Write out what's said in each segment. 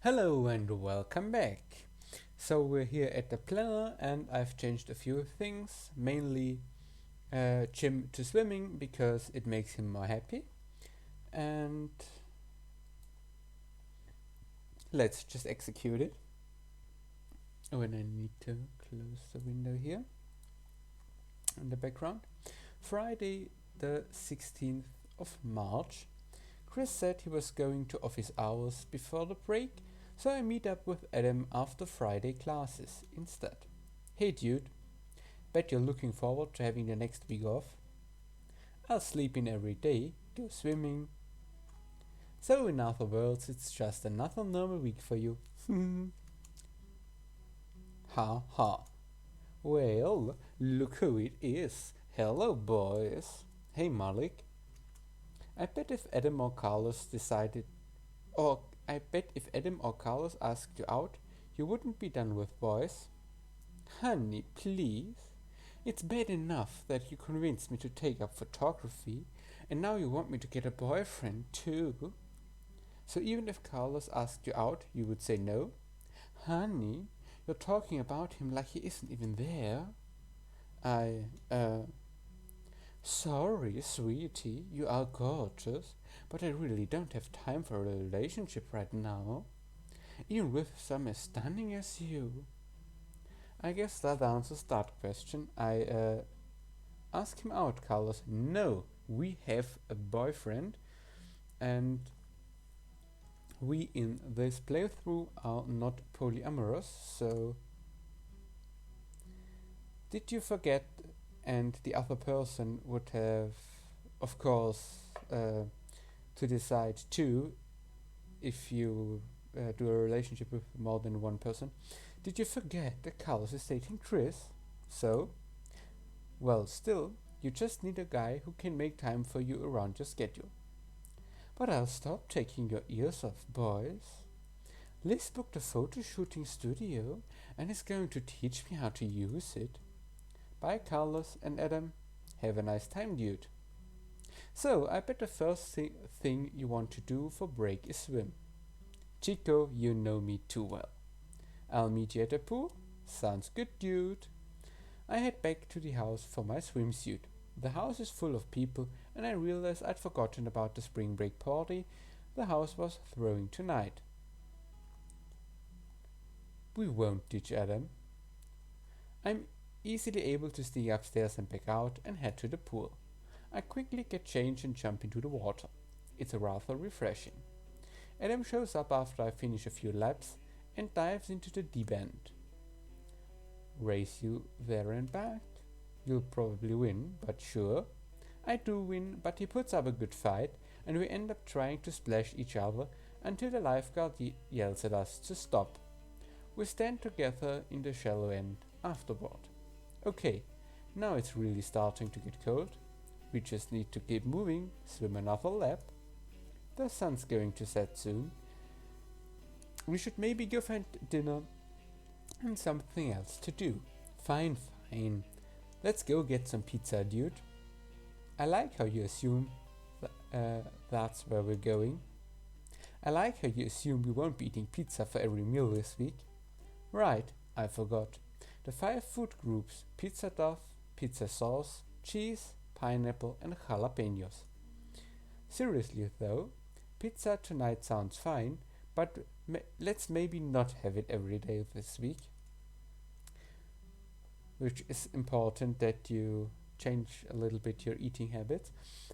Hello and welcome back. So we're here at the planner and I've changed a few things, mainly Jim to swimming because it makes him more happy. And let's just execute it. Oh, and I need to close the window here in the background. Friday the 16th of March. Chris said he was going to office hours before the break, so I meet up with Adam after Friday classes instead. Hey dude, bet you're looking forward to having the next week off. I'll sleep in every day, go swimming. So in other words, it's just another normal week for you. Ha ha. Well, look who it is. Hello boys. Hey Malik. I bet if Adam or Carlos decided or I bet if Adam or Carlos asked you out, you wouldn't be done with boys. Honey, please. It's bad enough that you convinced me to take up photography, and now you want me to get a boyfriend too. So even if Carlos asked you out, you would say no? Honey, you're talking about him like he isn't even there. I, Sorry, sweetie, you are gorgeous, but I really don't have time for a relationship right now, even with some as stunning as you. I guess that answers that question. I ask him out, Carlos. No, we have a boyfriend, and we in this playthrough are not polyamorous, so did you forget? And the other person would have, of course, to decide too if you do a relationship with more than one person. Did you forget that Carlos is dating Chris? So, well, still, you just need a guy who can make time for you around your schedule. But I'll stop taking your ears off, boys. Liz booked a photo shooting studio and is going to teach me how to use it. Bye, Carlos and Adam. Have a nice time, dude. So, I bet the first thing you want to do for break is swim. Chico, you know me too well. I'll meet you at the pool? Sounds good, dude. I head back to the house for my swimsuit. The house is full of people, and I realized I'd forgotten about the spring break party the house was throwing tonight. We won't ditch Adam. I'm easily able to sneak upstairs and back out and head to the pool. I quickly get changed and jump into the water. It's rather refreshing. Adam shows up after I finish a few laps and dives into the deep end. Race you there and back. You'll probably win, but sure. I do win, but he puts up a good fight and we end up trying to splash each other until the lifeguard yells at us to stop. We stand together in the shallow end afterward. Okay, now it's really starting to get cold. We just need to keep moving, swim another lap. The sun's going to set soon. We should maybe go find dinner and something else to do. Fine, fine. Let's go get some pizza, dude. I like how you assume that's where we're going. I like how you assume we won't be eating pizza for every meal this week. Right, I forgot. The 5 food groups: pizza dough, pizza sauce, cheese, pineapple and jalapenos. Seriously though, pizza tonight sounds fine, but let's maybe not have it every day this week. Which is important that you change a little bit your eating habits.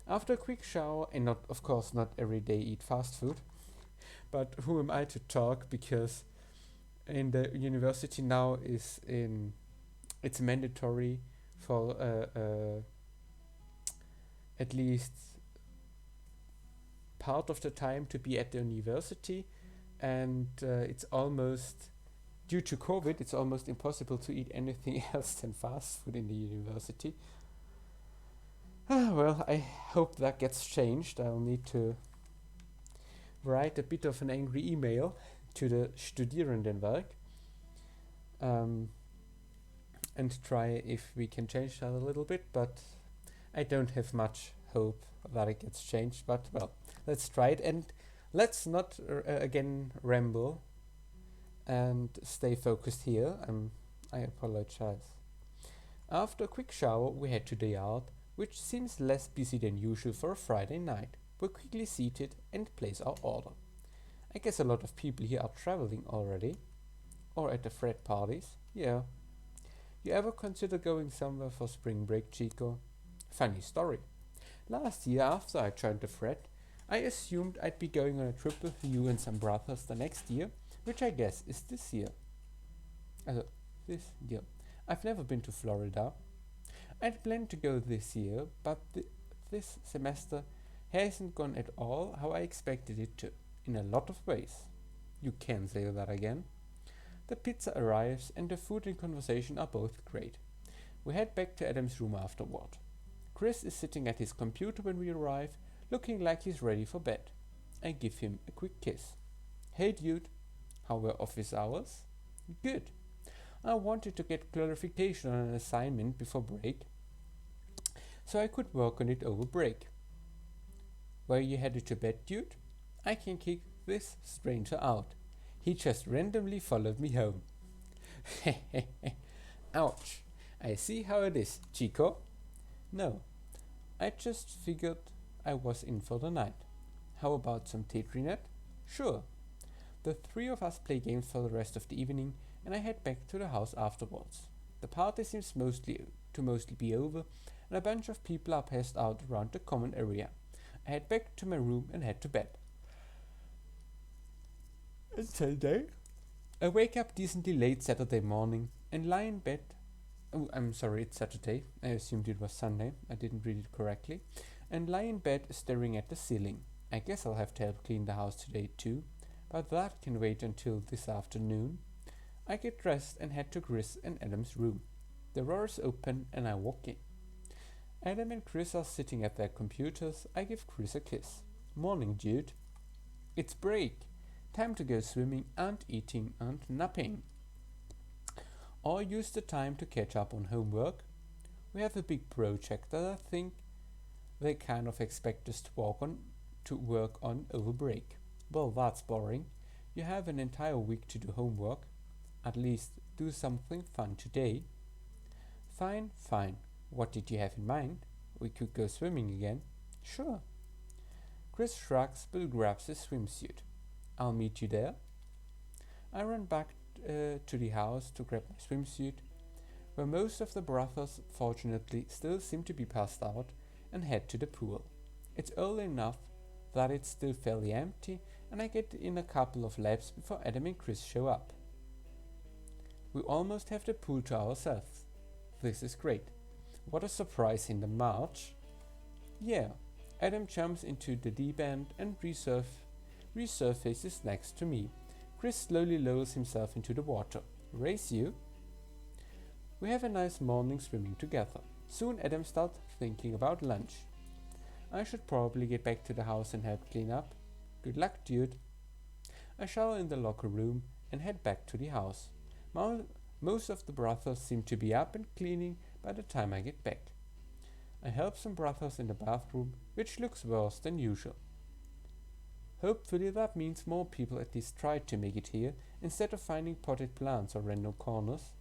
After a quick shower, and not, of course, not every day eat fast food, but who am I to talk, because in the university now it's mandatory for at least part of the time to be at the university, and it's almost, due to COVID, it's almost impossible to eat anything else than fast food in the university. Well, I hope that gets changed. I'll need to write a bit of an angry email to the Studierendenwerk and try if we can change that a little bit, but I don't have much hope that it gets changed. But well, let's try it, and let's not again ramble. and stay focused here. I apologize. After a quick shower, we head to the yard, which seems less busy than usual for a Friday night. We're quickly seated and place our order. I guess a lot of people here are traveling already. Or at the frat parties. Yeah. You ever consider going somewhere for spring break, Chico? Funny story. Last year, after I joined the frat, I assumed I'd be going on a trip with you and some brothers the next year, which I guess is this year. This year. I've never been to Florida. I'd planned to go this year, but this semester hasn't gone at all how I expected it to, in a lot of ways. You can say that again. The pizza arrives and the food and conversation are both great. We head back to Adam's room afterward. Chris is sitting at his computer when we arrive, looking like he's ready for bed. I give him a quick kiss. Hey dude, how were office hours? Good. I wanted to get clarification on an assignment before break, so I could work on it over break. Were you headed to bed, dude? I can kick this stranger out. He just randomly followed me home. Ouch. I see how it is, Chico. No, I just figured I was in for the night. How about some Tetrinet? Sure. The three of us play games for the rest of the evening, and I head back to the house afterwards. The party seems mostly be over, and a bunch of people are passed out around the common area. I head back to my room and head to bed. It's Saturday. I wake up decently late Saturday morning and lie in bed. Oh, I'm sorry, it's Saturday. I assumed it was Sunday. I didn't read it correctly. And lie in bed staring at the ceiling. I guess I'll have to help clean the house today too, but that can wait until this afternoon. I get dressed and head to Chris and Adam's room. The door is open and I walk in. Adam and Chris are sitting at their computers. I give Chris a kiss. Morning, dude. It's break. Time to go swimming and eating and napping. Or use the time to catch up on homework. We have a big project that I think they kind of expect us to work on over break. Well, that's boring. You have an entire week to do homework. At least do something fun today. Fine. What did you have in mind? We could go swimming again. Sure. Chris shrugs but grabs his swimsuit. I'll meet you there. I run back to the house to grab my swimsuit, where most of the brothers fortunately still seem to be passed out, and head to the pool. It's early enough that it's still fairly empty, and I get in a couple of laps before Adam and Chris show up. We almost have the pool to ourselves. This is great. What a surprise in the March. Yeah, Adam jumps into the deep end and resurfaces next to me. Chris slowly lowers himself into the water. Race you? We have a nice morning swimming together. Soon Adam starts thinking about lunch. I should probably get back to the house and help clean up. Good luck, dude. I shower in the locker room and head back to the house. Most of the brothers seem to be up and cleaning by the time I get back. I help some brothers in the bathroom, which looks worse than usual. Hopefully that means more people at least try to make it here, instead of finding potted plants or random corners.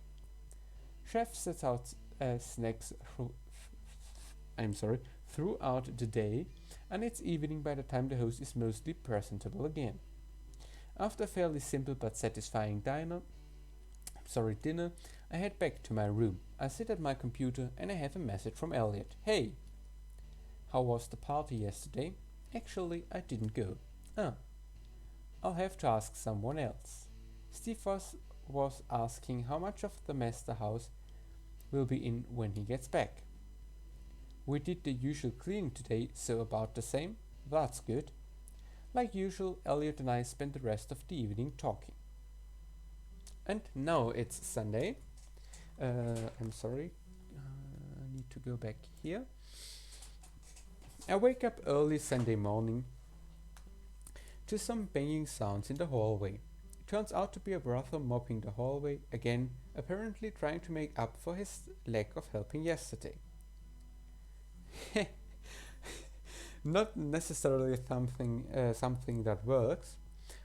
Chef sets out snacks throughout the day, and it's evening by the time the house is mostly presentable again. After a fairly simple but satisfying dinner, I head back to my room. I sit at my computer and I have a message from Elliot. Hey! How was the party yesterday? Actually, I didn't go. I'll have to ask someone else. Steve was asking how much of the mess the house will be in when he gets back. We did the usual cleaning today, so about the same. That's good. Like usual, Elliot and I spent the rest of the evening talking. And now it's Sunday. I'm sorry. I need to go back here. I wake up early Sunday morning to some banging sounds in the hallway. It turns out to be a brother mopping the hallway again, apparently trying to make up for his lack of helping yesterday. Not necessarily something that works.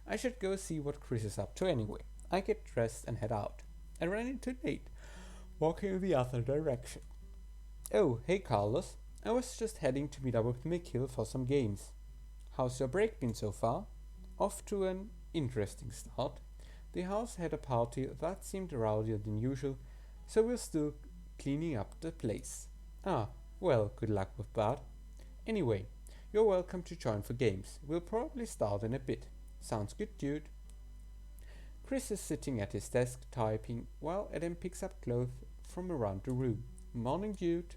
I should go see what Chris is up to anyway. I get dressed and head out. I run into Nate, walking in the other direction. Oh, hey Carlos. I was just heading to meet up with Mikhail for some games. How's your break been so far? Off to an interesting start. The house had a party that seemed rowdier than usual, so we're still cleaning up the place. Ah, well, good luck with that. Anyway, you're welcome to join for games. We'll probably start in a bit. Sounds good, dude. Chris is sitting at his desk typing while Adam picks up clothes from around the room. Morning, dude.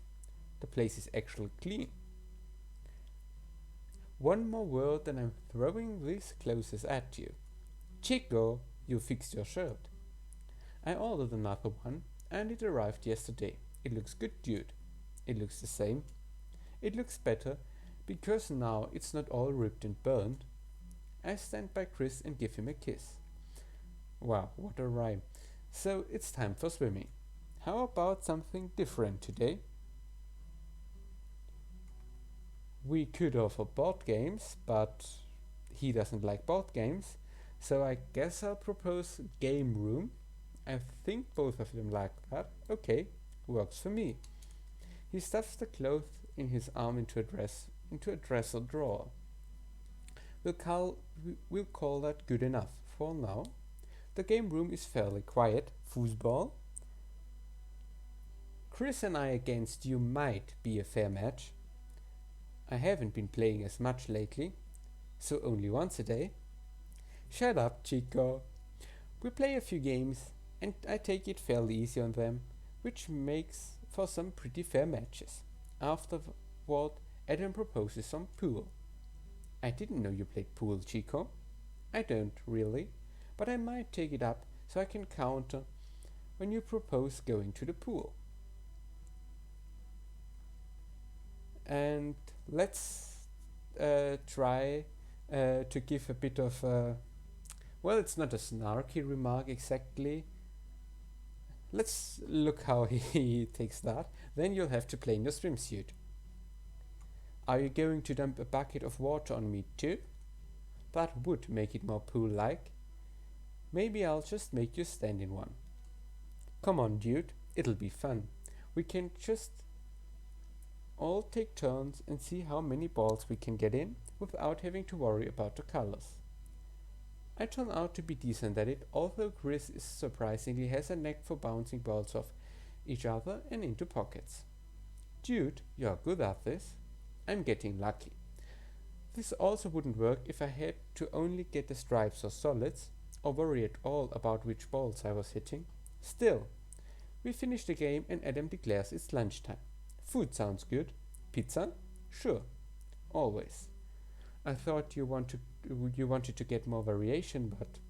The place is actually clean. One more word and I'm throwing these clothes at you. Chico, you fixed your shirt. I ordered another one and it arrived yesterday. It looks good, dude. It looks the same. It looks better because now it's not all ripped and burned. I stand by Chris and give him a kiss. Wow, what a rhyme. So it's time for swimming. How about something different today? We could offer board games, but he doesn't like board games, so I guess I'll propose game room. I think both of them like that. Okay, works for me. He stuffs the clothes in his arm into a dresser drawer. We'll call that good enough for now. The game room is fairly quiet. Foosball. Chris and I against you might be a fair match. I haven't been playing as much lately, so only once a day. Shut up, Chico. We play a few games, and I take it fairly easy on them, which makes for some pretty fair matches. Afterward, Adam proposes some pool. I didn't know you played pool, Chico. I don't really, but I might take it up so I can counter when you propose going to the pool. And let's try to give a bit of well, it's not a snarky remark exactly. Let's look how he takes that. Then you'll have to play in your swimsuit. Are you going to dump a bucket of water on me too? That would make it more pool-like. Maybe I'll just make you stand in one. Come on, dude. It'll be fun. We can just all take turns and see how many balls we can get in without having to worry about the colors. I turn out to be decent at it, although Chris is surprisingly has a knack for bouncing balls off each other and into pockets. Dude, you're good at this. I'm getting lucky. This also wouldn't work if I had to only get the stripes or solids, or worry at all about which balls I was hitting. Still, we finish the game and Adam declares it's lunchtime. Food sounds good. Pizza? Sure. Always. I thought you wanted to get more variation, but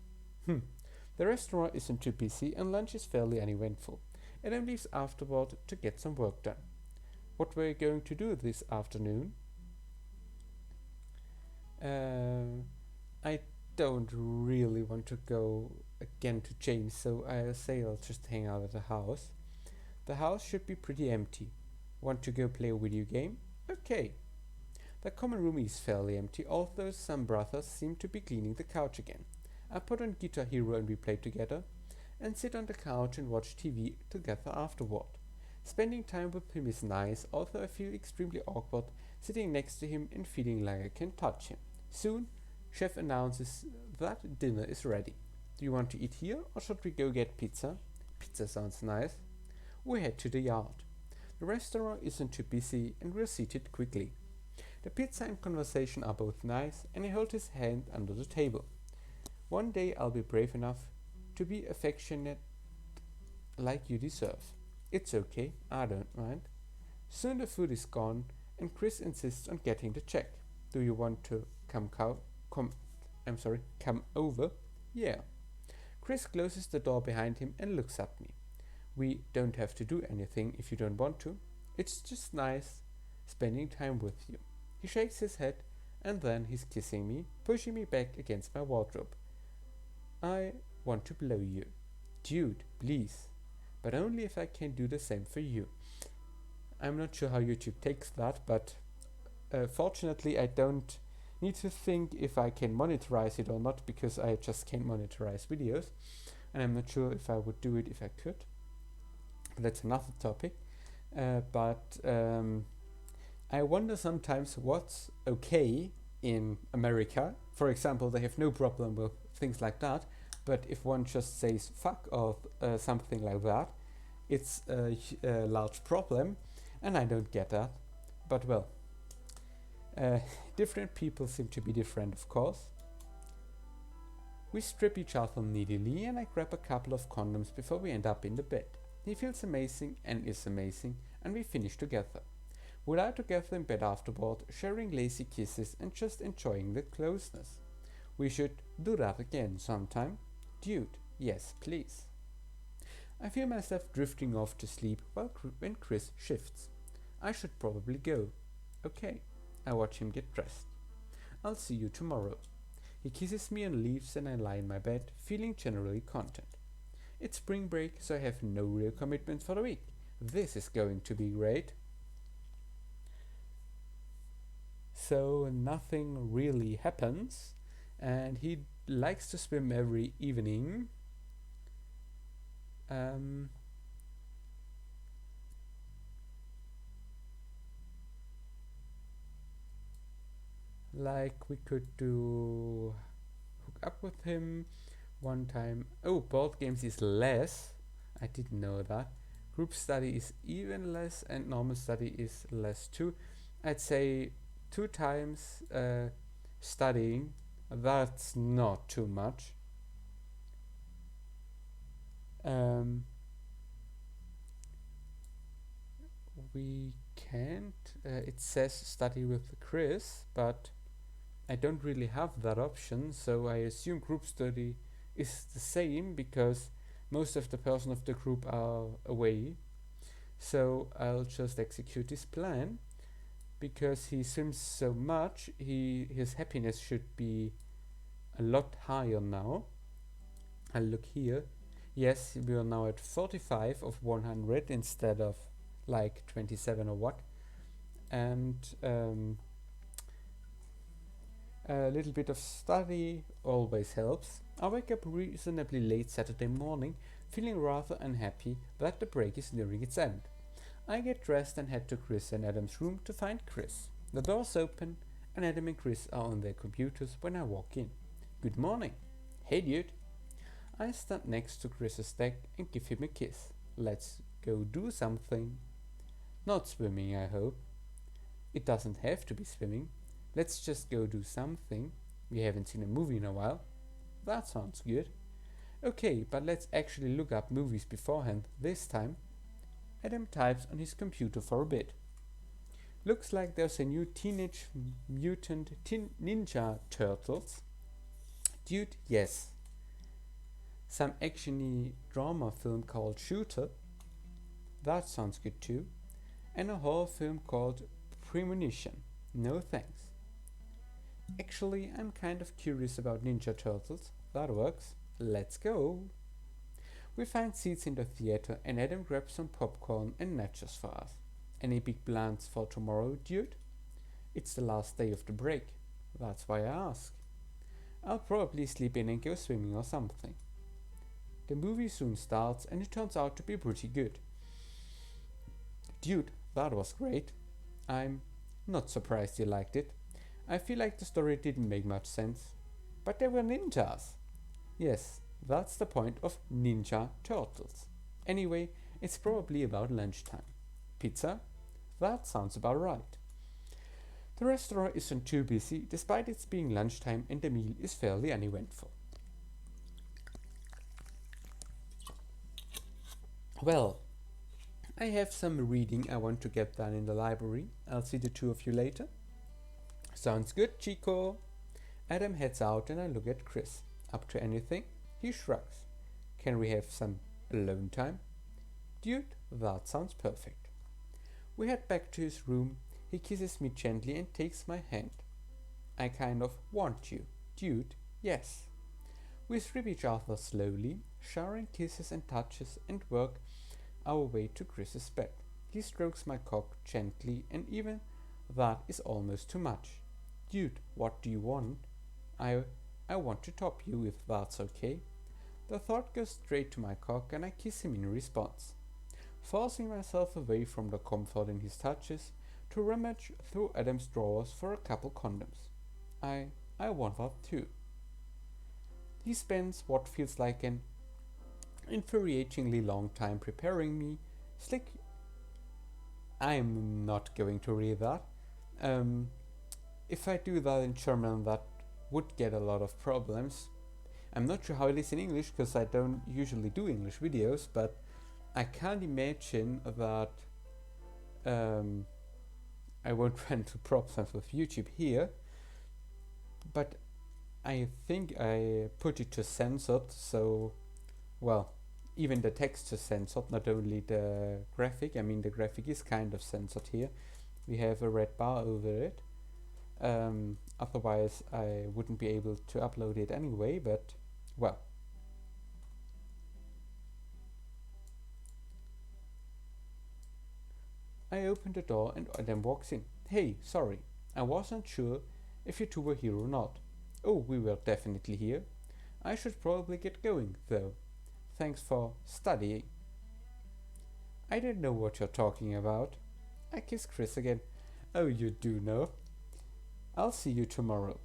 the restaurant isn't too busy and lunch is fairly uneventful. Adam leaves afterward to get some work done. What were you going to do this afternoon? I don't really want to go again to James, so I'll say I'll just hang out at the house. The house should be pretty empty. Want to go play a video game? Okay. The common room is fairly empty, although some brothers seem to be cleaning the couch again. I put on Guitar Hero and we play together, and sit on the couch and watch TV together afterward. Spending time with him is nice, although I feel extremely awkward sitting next to him and feeling like I can touch him. Soon, Chef announces that dinner is ready. Do you want to eat here, or should we go get pizza? Pizza sounds nice. We head to the yard. The restaurant isn't too busy and we're seated quickly. The pizza and conversation are both nice, and I hold his hand under the table. One day I'll be brave enough to be affectionate like you deserve. It's okay, I don't mind. Soon the food is gone, and Chris insists on getting the check. Do you want to come over? Yeah. Chris closes the door behind him and looks at me. We don't have to do anything if you don't want to. It's just nice spending time with you. He shakes his head and then he's kissing me, pushing me back against my wardrobe. I want to blow you. Dude, please. But only if I can do the same for you. I'm not sure how YouTube takes that, but fortunately I don't need to think if I can monetize it or not, because I just can't monetize videos. and I'm not sure if I would do it if I could. But that's another topic. But I wonder sometimes what's okay in America. For example, they have no problem with things like that. But if one just says fuck or something like that, it's a large problem, and I don't get that. But well, uh, different people seem to be different, of course. We strip each other needily, and I grab a couple of condoms before we end up in the bed. He feels amazing and is amazing, and we finish together. We lie together in bed afterward, sharing lazy kisses and just enjoying the closeness. We should do that again sometime. Dude, yes, please. I feel myself drifting off to sleep when Chris shifts. I should probably go. Okay. I watch him get dressed. I'll see you tomorrow. He kisses me and leaves, and I lie in my bed, feeling generally content. It's spring break, so I have no real commitments for the week. This is going to be great. So nothing really happens, and he likes to swim every evening. Like we could do hook up with him one time. Oh, board games is less. I didn't know that. Group study is even less, and normal study is less too. I'd say 2 times studying. That's not too much. We can't. It says study with Chris, but I don't really have that option, so I assume group study is the same because most of the person of the group are away. So I'll just execute this plan. Because he swims so much, his happiness should be a lot higher now. I'll look here. Yes, we are now at 45 of 100 instead of like 27 or what. And a little bit of study always helps. I wake up reasonably late Saturday morning, feeling rather unhappy that the break is nearing its end. I get dressed and head to Chris and Adam's room to find Chris. The door's open, and Adam and Chris are on their computers when I walk in. Good morning. Hey dude. I stand next to Chris's deck and give him a kiss. Let's go do something. Not swimming, I hope. It doesn't have to be swimming. Let's just go do something. We haven't seen a movie in a while. That sounds good. Okay, but let's actually look up movies beforehand this time. Adam types on his computer for a bit. Looks like there's a new Teenage Mutant Ninja Turtles. Dude, yes. Some actiony drama film called Shooter. That sounds good too. And a horror film called Premonition. No thanks. Actually, I'm kind of curious about Ninja Turtles. That works. Let's go. We find seats in the theater and Adam grabs some popcorn and nachos for us. Any big plans for tomorrow, dude? It's the last day of the break. That's why I ask. I'll probably sleep in and go swimming or something. The movie soon starts and it turns out to be pretty good. Dude, that was great. I'm not surprised you liked it. I feel like the story didn't make much sense. But they were ninjas. Yes, that's the point of Ninja Turtles. Anyway, it's probably about lunchtime. Pizza? That sounds about right. The restaurant isn't too busy, despite its being lunchtime, and the meal is fairly uneventful. Well, I have some reading I want to get done in the library. I'll see the 2 of you later. Sounds good, Chico. Adam heads out and I look at Chris. Up to anything? He shrugs. Can we have some alone time? Dude, that sounds perfect. We head back to his room. He kisses me gently and takes my hand. I kind of want you. Dude, yes. We strip each other slowly, showering kisses and touches, and work our way to Chris's bed. He strokes my cock gently, and even that is almost too much. Dude, what do you want? I want to top you if that's okay. The thought goes straight to my cock and I kiss him in response, forcing myself away from the comfort in his touches to rummage through Adam's drawers for a couple condoms. I want that too. He spends what feels like an infuriatingly long time preparing me slick. I'm not going to read that. Um, if I do that in German, that would get a lot of problems. I'm not sure how it is in English because I don't usually do English videos, but I can't imagine that I won't run into problems with YouTube here. But I think I put it to censored, so, well, even the text is censored, not only the graphic. I mean, the graphic is kind of censored here. We have a red bar over it. Otherwise, I wouldn't be able to upload it anyway, but, well. I open the door and Adam walks in. Hey, sorry, I wasn't sure if you two were here or not. Oh, we were definitely here. I should probably get going, though. Thanks for studying. I don't know what you're talking about. I kiss Chris again. Oh, you do know. I'll see you tomorrow.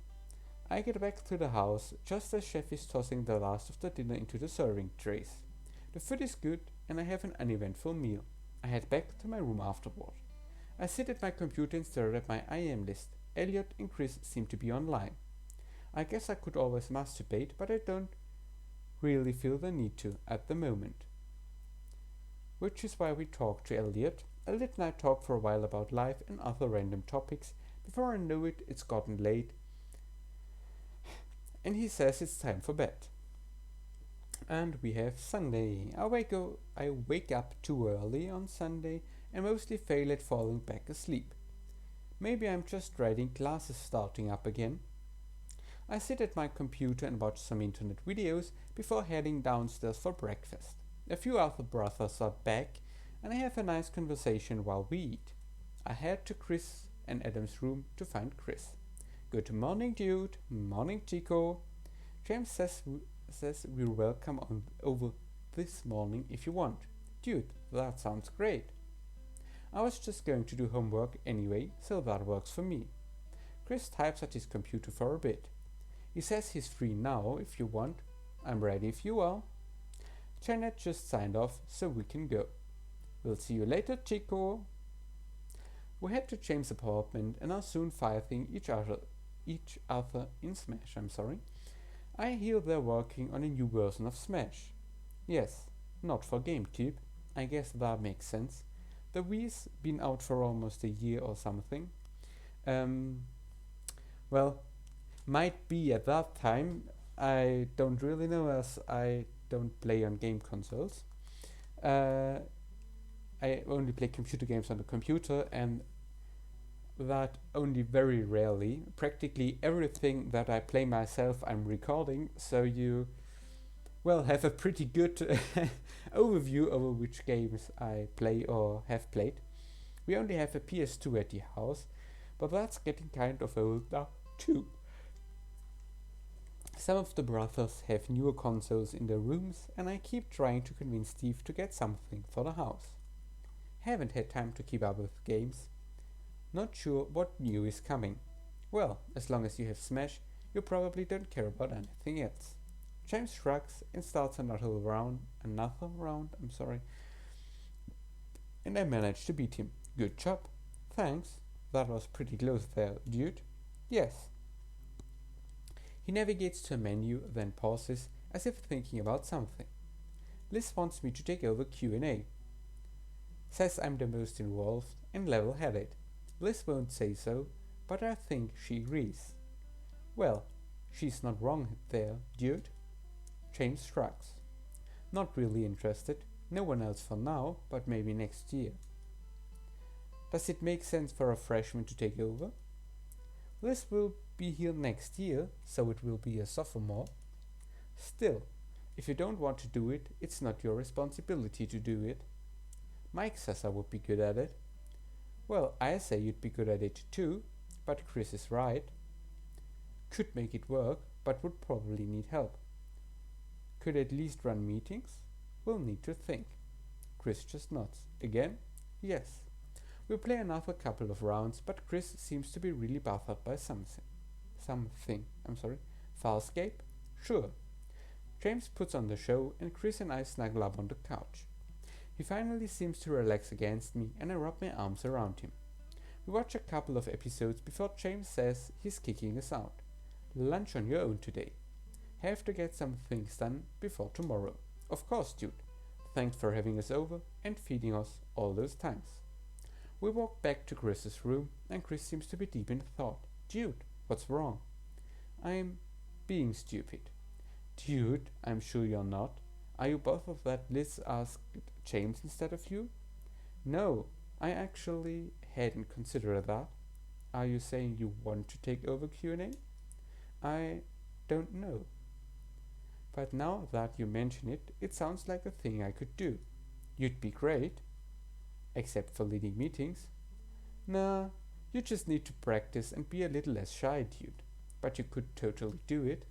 I get back to the house just as Chef is tossing the last of the dinner into the serving trays. The food is good and I have an uneventful meal. I head back to my room afterward. I sit at my computer and stare at my IM list. Elliot and Chris seem to be online. I guess I could always masturbate, but I don't really feel the need to at the moment. Which is why we talk to Elliot. Elliot and I talk for a while about life and other random topics. Before I know it, it's gotten late and he says it's time for bed. And we have Sunday. I wake up too early on Sunday and mostly fail at falling back asleep. Maybe I'm just dreading classes starting up again. I sit at my computer and watch some internet videos before heading downstairs for breakfast. A few other brothers are back and I have a nice conversation while we eat. I head to Chris and Adam's room to find Chris. Good morning, dude. Morning, Chico. James says we're welcome over this morning if you want. Dude, that sounds great. I was just going to do homework anyway, so that works for me. Chris types at his computer for a bit. He says he's free now if you want. I'm ready if you are. Janet just signed off, so we can go. We'll see you later, Chico. We head to James' apartment and are soon fighting each other in Smash. I hear they're working on a new version of Smash. Yes, not for GameCube. I guess that makes sense. The Wii's been out for almost a year or something. Well, might be at that time. I don't really know as I don't play on game consoles. I only play computer games on the computer and that only very rarely. Practically everything that I play myself I'm recording, so you have a pretty good overview over which games I play or have played. We only have a PS2 at the house, but that's getting kind of old now too. Some of the brothers have newer consoles in their rooms and I keep trying to convince Steve to get something for the house. Haven't had time to keep up with games. Not sure what new is coming. Well, as long as you have Smash, you probably don't care about anything else. James shrugs and starts another round, and I manage to beat him. Good job. Thanks. That was pretty close there, dude. Yes. He navigates to a menu, then pauses, as if thinking about something. Liz wants me to take over Q&A. Says I'm the most involved and level-headed. Liz won't say so, but I think she agrees. Well, she's not wrong there, dude. James shrugs. Not really interested. No one else for now, but maybe next year. Does it make sense for a freshman to take over? Liz will be here next year, so it will be a sophomore. Still, if you don't want to do it, it's not your responsibility to do it. Mike says I would be good at it. Well, I say you'd be good at it too, but Chris is right. Could make it work, but would probably need help. Could at least run meetings? We'll need to think. Chris just nods. Again? Yes. We play another couple of rounds, but Chris seems to be really bothered by something. Farscape? Sure. James puts on the show, and Chris and I snuggle up on the couch. He finally seems to relax against me, and I rub my arms around him. We watch a couple of episodes before James says he's kicking us out. Lunch on your own today. Have to get some things done before tomorrow. Of course, dude. Thanks for having us over and feeding us all those times. We walk back to Chris's room, and Chris seems to be deep in thought. Dude, what's wrong? I'm being stupid. Dude, I'm sure you're not. Are you both of that Liz asked James instead of you? No, I actually hadn't considered that. Are you saying you want to take over Q&A? I don't know. But now that you mention it, it sounds like a thing I could do. You'd be great. Except for leading meetings. Nah, you just need to practice and be a little less shy, dude. But you could totally do it.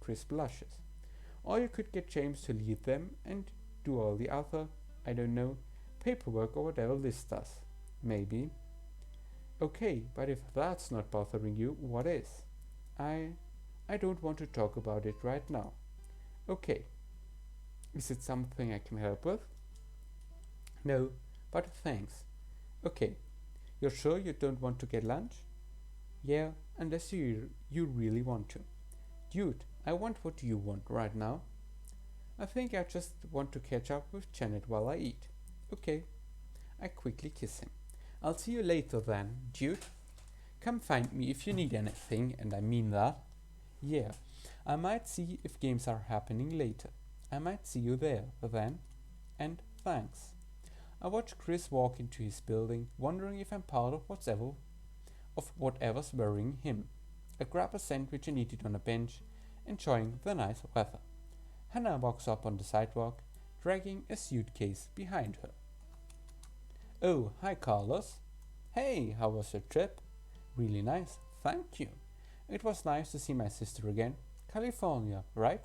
Chris blushes. Or you could get James to lead them and do all the other, I don't know, paperwork or whatever Liz does. Maybe. Okay, but if that's not bothering you, what is? I don't want to talk about it right now. Okay. Is it something I can help with? No, but thanks. Okay. You're sure you don't want to get lunch? Yeah, unless you really want to. Dude, I want what you want right now. I think I just want to catch up with Janet while I eat. Okay. I quickly kiss him. I'll see you later then, dude. Come find me if you need anything, and I mean that. Yeah, I might see if games are happening later. I might see you there then. And thanks. I watch Chris walk into his building, wondering if I'm part of whatever's worrying him. I grab a sandwich and eat it on a bench, enjoying the nice weather. Hannah walks up on the sidewalk, dragging a suitcase behind her. Oh, hi Carlos. Hey, how was your trip? Really nice, thank you. It was nice to see my sister again. California, right?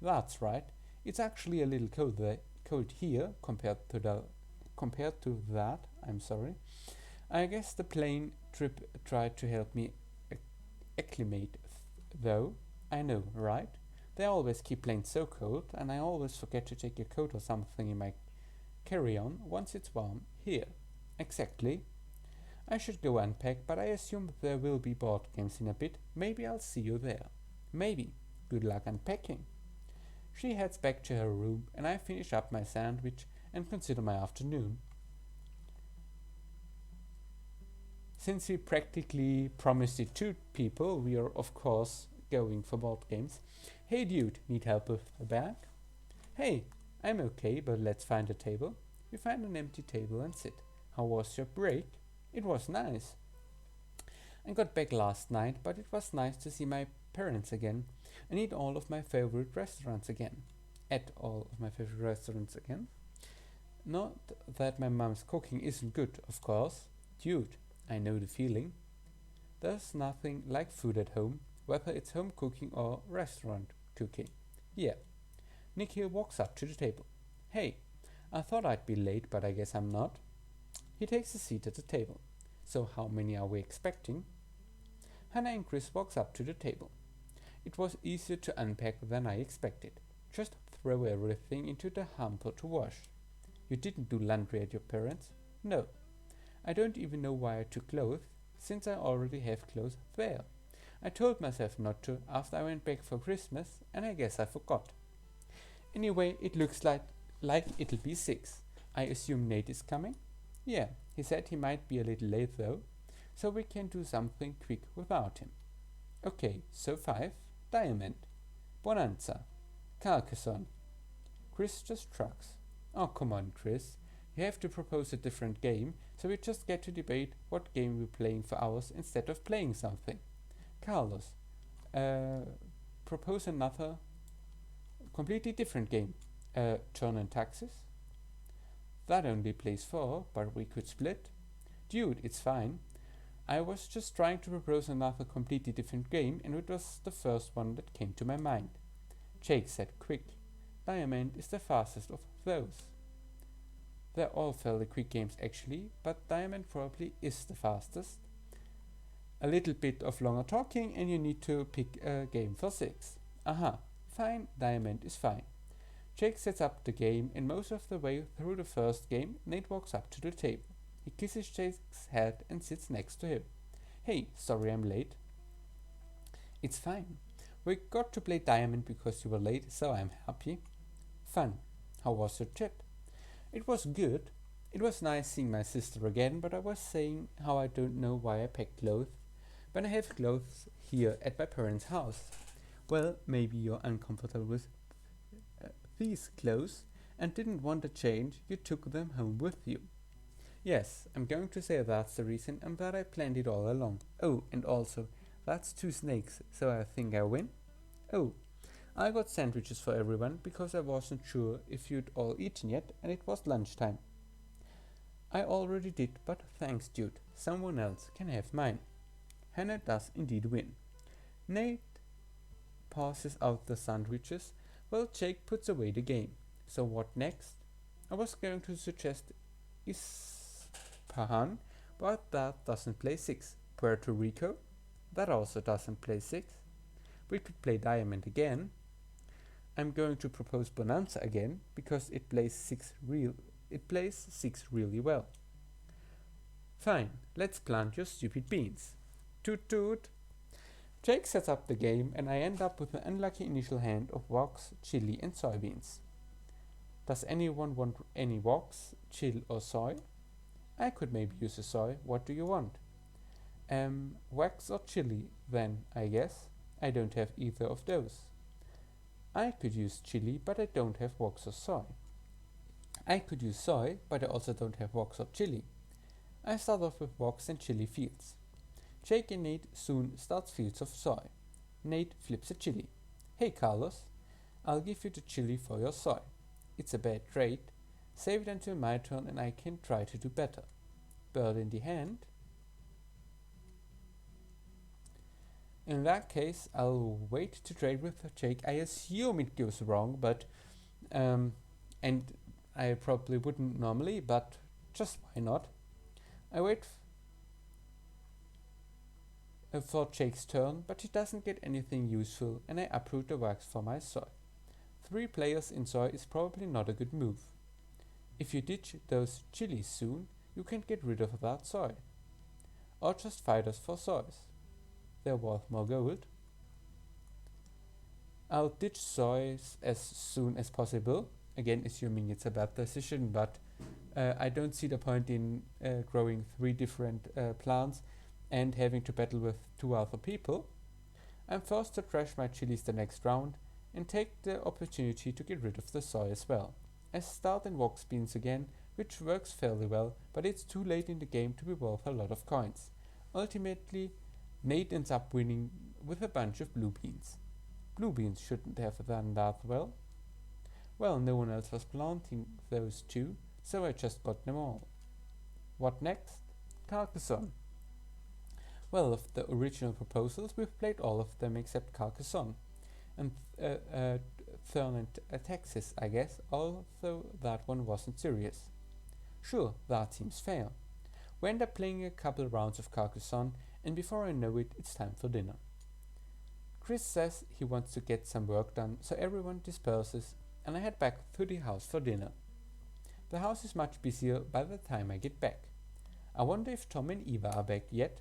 That's right. It's actually a little cold here compared to that. I'm sorry. I guess the plane trip tried to help me acclimate, though. I know, right? They always keep planes so cold, and I always forget to take a coat or something in my carry-on once it's warm here. Exactly. I should go unpack, but I assume there will be board games in a bit. Maybe I'll see you there. Maybe. Good luck unpacking. She heads back to her room, and I finish up my sandwich and consider my afternoon. Since we practically promised it to people, we are of course going for board games. Hey dude, need help with a bag? Hey, I'm okay, but let's find a table. We find an empty table and sit. How was your break? It was nice. I got back last night, but it was nice to see my parents again and eat all of my favorite restaurants again. At all of my favorite restaurants again. Not that my mom's cooking isn't good, of course. Dude, I know the feeling. There's nothing like food at home, whether it's home cooking or restaurant cooking. Yeah. Nikhil walks up to the table. Hey, I thought I'd be late, but I guess I'm not. He takes a seat at the table. So how many are we expecting? Hannah and Chris walks up to the table. It was easier to unpack than I expected. Just throw everything into the hamper to wash. You didn't do laundry at your parents'? No. I don't even know why I took clothes, since I already have clothes there. I told myself not to after I went back for Christmas, and I guess I forgot. Anyway, it looks like it'll be 6. I assume Nate is coming? Yeah, he said he might be a little late though, so we can do something quick without him. Okay, so 5, Diamond, Bonanza, Carcassonne. Chris just shrugs. Oh, come on, Chris. You have to propose a different game, so we just get to debate what game we're playing for hours instead of playing something. Carlos, propose another completely different game. Turn and taxes? That only plays 4, but we could split. Dude, it's fine. I was just trying to propose another completely different game, and it was the first one that came to my mind. Jake said quick. Diamond is the fastest of those. They're all fairly quick games actually, but Diamond probably is the fastest. A little bit of longer talking and you need to pick a game for 6. Aha, fine, Diamond is fine. Jake sets up the game and most of the way through the first game, Nate walks up to the table. He kisses Jake's head and sits next to him. Hey, sorry I'm late. It's fine. We got to play Diamond because you were late, so I'm happy. Fun. How was your trip? It was good. It was nice seeing my sister again, but I was saying how I don't know why I pack clothes when I have clothes here at my parents' house. Well, maybe you're uncomfortable with these clothes and didn't want to change, you took them home with you. Yes, I'm going to say that's the reason and that I planned it all along. Oh, and also, that's 2 snakes, so I think I win? Oh, I got sandwiches for everyone because I wasn't sure if you'd all eaten yet and it was lunchtime. I already did, but thanks, dude. Someone else can have mine. Hannah does indeed win. Nate passes out the sandwiches while Jake puts away the game. So what next? I was going to suggest Ispahan, but that doesn't play 6. Puerto Rico? That also doesn't play 6. We could play Diamond again. I'm going to propose Bonanza again because it plays 6 really well. Fine, let's plant your stupid beans. Toot toot. Jake sets up the game and I end up with an unlucky initial hand of woks, chili and soybeans. Does anyone want any woks, chili or soy? I could maybe use a soy. What do you want? Wax or chili then, I guess. I don't have either of those. I could use chili, but I don't have woks or soy. I could use soy, but I also don't have woks or chili. I start off with woks and chili fields. Jake and Nate soon start fields of soy. Nate flips a chili. Hey Carlos, I'll give you the chili for your soy. It's a bad trade. Save it until my turn and I can try to do better. Bird in the hand. In that case, I'll wait to trade with Jake. I assume it goes wrong, but and I probably wouldn't normally, but just why not? I wait for Jake's turn, but he doesn't get anything useful, and I uproot the wax for my soy. 3 players in soy is probably not a good move. If you ditch those chilies soon, you can get rid of that soy. Or just fight us for soys. They're worth more gold. I'll ditch soys as soon as possible, again assuming it's a bad decision, but I don't see the point in growing 3 different plants and having to battle with 2 other people. I'm forced to trash my chilies the next round and take the opportunity to get rid of the soy as well. I start in woks beans again, which works fairly well, but it's too late in the game to be worth a lot of coins. Ultimately, Nate ends up winning with a bunch of blue beans. Blue beans shouldn't have done that well. Well, no one else was planting those 2, so I just got them all. What next? Carcassonne. Well, of the original proposals, we've played all of them except Carcassonne. And Thurn and Texas, I guess, although that one wasn't serious. Sure, that seems fair. We end up playing a couple rounds of Carcassonne, and before I know it, it's time for dinner. Chris says he wants to get some work done, so everyone disperses, and I head back to the house for dinner. The house is much busier by the time I get back. I wonder if Tom and Eva are back yet.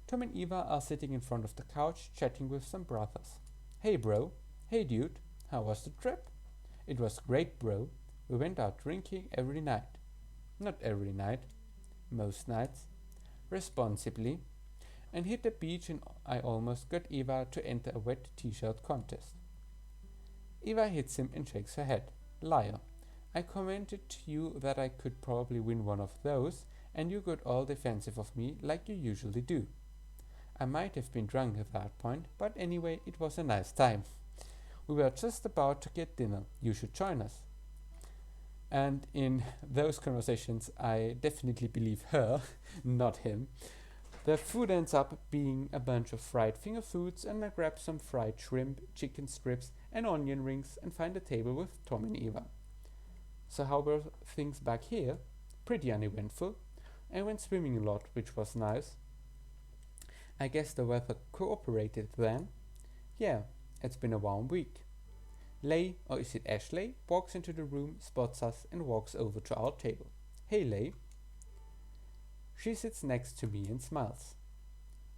Tom and Eva are sitting in front of the couch chatting with some brothers. Hey bro, hey dude, how was the trip? It was great bro, we went out drinking every night. Not every night, most nights. Responsibly. And hit the beach and I almost got Eva to enter a wet t-shirt contest. Eva hits him and shakes her head. Liar. I commented to you that I could probably win one of those and you got all defensive of me like you usually do. I might have been drunk at that point, but anyway, it was a nice time. We were just about to get dinner. You should join us. And in those conversations, I definitely believe her, not him. The food ends up being a bunch of fried finger foods, and I grab some fried shrimp, chicken strips, and onion rings and find a table with Tom and Eva. So how were things back here? Pretty uneventful. I went swimming a lot, which was nice. I guess the weather cooperated then. Yeah, it's been a warm week. Lay, or is it Ashley, walks into the room, spots us, and walks over to our table. Hey, Lay. She sits next to me and smiles.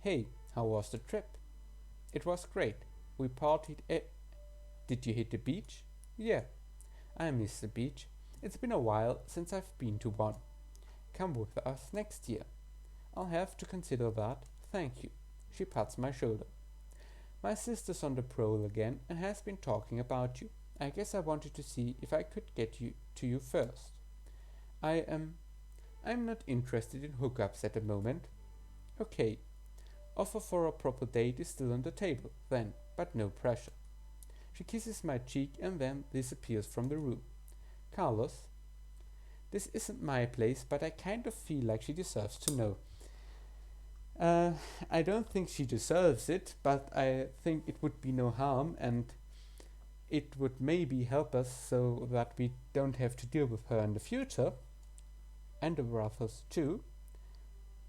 Hey, how was the trip? It was great. We partied. Did you hit the beach? Yeah, I miss the beach. It's been a while since I've been to one. Come with us next year. I'll have to consider that. Thank you. She pats my shoulder. My sister's on the prowl again and has been talking about you. I guess I wanted to see if I could get you to you first. I'm not interested in hookups at the moment. Okay. Offer for a proper date is still on the table, then, but no pressure. She kisses my cheek and then disappears from the room. Carlos, this isn't my place, but I kind of feel like she deserves to know. I don't think she deserves it, but I think it would be no harm, and it would maybe help us so that we don't have to deal with her in the future, and the brothers too,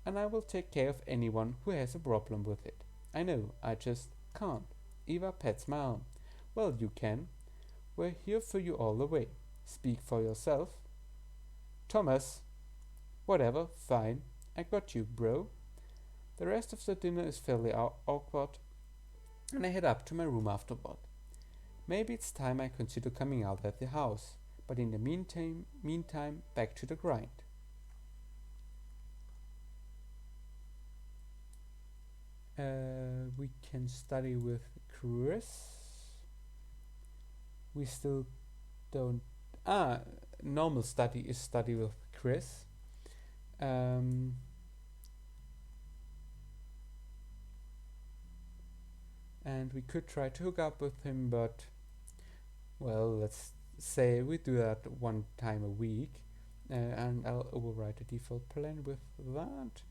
and I will take care of anyone who has a problem with it. I know, I just can't. Eva pats my arm. Well, you can. We're here for you all the way. Speak for yourself. Thomas. Whatever, fine. I got you, bro. The rest of the dinner is fairly awkward, and I head up to my room afterward. Maybe it's time I consider coming out at the house, but in the meantime, back to the grind. We can study with Chris. We still don't. Normal study is study with Chris. And we could try to hook up with him, but well, let's say we do that one time a week, and I'll overwrite the default plan with that,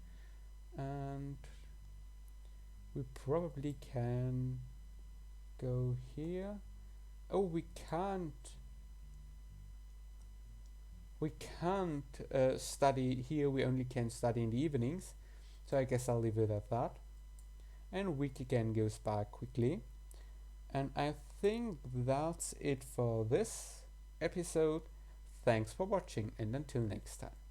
and we probably can go here. Oh, we can't study here. We only can study in the evenings, so I guess I'll leave it at that. And a week again goes by quickly. And I think that's it for this episode. Thanks for watching, and until next time.